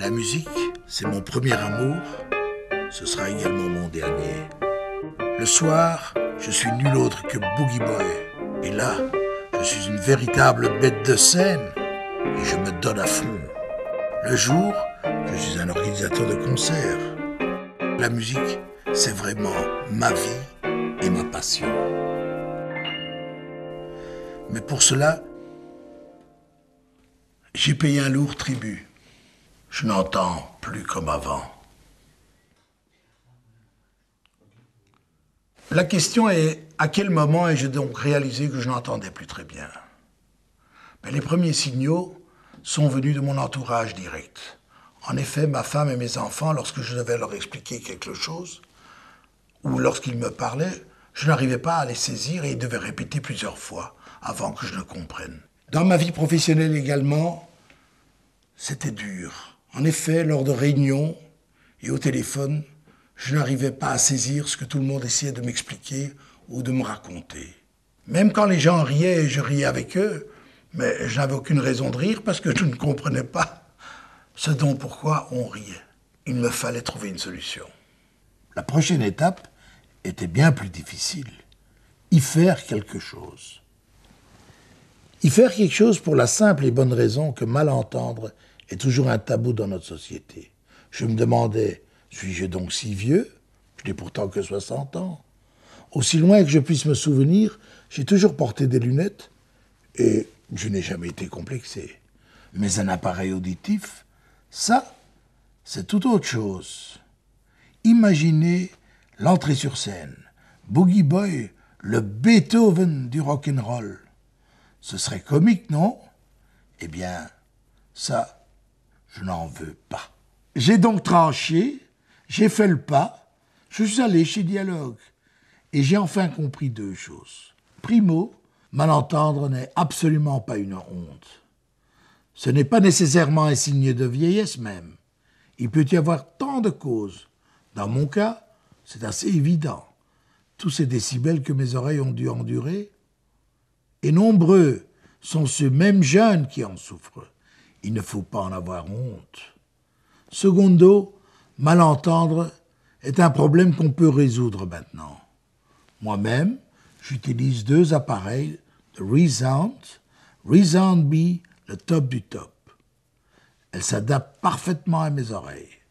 La musique, c'est mon premier amour, ce sera également mon dernier. Le soir, je suis nul autre que Boogie Boy. Et là, je suis une véritable bête de scène et je me donne à fond. Le jour, je suis un organisateur de concerts. La musique, c'est vraiment ma vie et ma passion. Mais pour cela, j'ai payé un lourd tribut. Je n'entends plus comme avant. La question est, à quel moment ai-je donc réalisé que je n'entendais plus très bien? Mais les premiers signaux sont venus de mon entourage direct. En effet, ma femme et mes enfants, lorsque je devais leur expliquer quelque chose, ou lorsqu'ils me parlaient, je n'arrivais pas à les saisir et ils devaient répéter plusieurs fois avant que je ne comprenne. Dans ma vie professionnelle également, c'était dur. En effet, lors de réunions et au téléphone, je n'arrivais pas à saisir ce que tout le monde essayait de m'expliquer ou de me raconter. Même quand les gens riaient, je riais avec eux, mais je n'avais aucune raison de rire parce que je ne comprenais pas ce dont pourquoi on riait. Il me fallait trouver une solution. La prochaine étape était bien plus difficile. Y faire quelque chose. Y faire quelque chose pour la simple et bonne raison que mal entendre est toujours un tabou dans notre société. Je me demandais, suis-je donc si vieux? Je n'ai pourtant que 60 ans. Aussi loin que je puisse me souvenir, j'ai toujours porté des lunettes et je n'ai jamais été complexé. Mais un appareil auditif, ça, c'est tout autre chose. Imaginez l'entrée sur scène. Boogie Boy, le Beethoven du rock'n'roll. Ce serait comique, non? Eh bien, ça, je n'en veux pas. J'ai donc tranché, j'ai fait le pas, je suis allé chez Dialogue. Et j'ai enfin compris deux choses. Primo, mal entendre n'est absolument pas une honte. Ce n'est pas nécessairement un signe de vieillesse même. Il peut y avoir tant de causes. Dans mon cas, c'est assez évident. Tous ces décibels que mes oreilles ont dû endurer. Et nombreux sont ceux mêmes jeunes qui en souffrent. Il ne faut pas en avoir honte. Secondo, mal entendre est un problème qu'on peut résoudre maintenant. Moi-même, j'utilise deux appareils de Resound, Resound B, le top du top. Elles s'adaptent parfaitement à mes oreilles.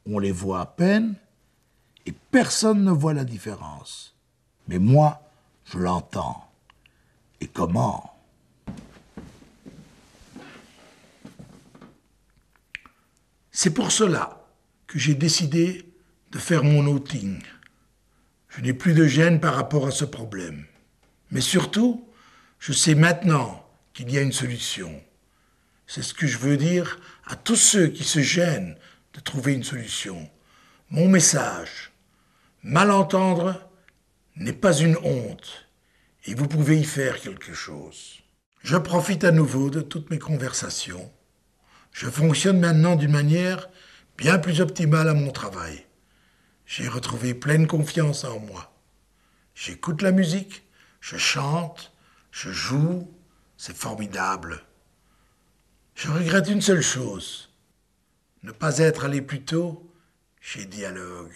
On les voit à peine et personne ne voit la différence. Mais moi, je l'entends. Et comment ? C'est pour cela que j'ai décidé de faire mon outing. Je n'ai plus de gêne par rapport à ce problème. Mais surtout, je sais maintenant qu'il y a une solution. C'est ce que je veux dire à tous ceux qui se gênent de trouver une solution. Mon message, mal entendre n'est pas une honte et vous pouvez y faire quelque chose. Je profite à nouveau de toutes mes conversations. Je fonctionne maintenant d'une manière bien plus optimale à mon travail. J'ai retrouvé pleine confiance en moi. J'écoute la musique, je chante, je joue, c'est formidable. Je regrette une seule chose, ne pas être allé plus tôt chez Dialogue.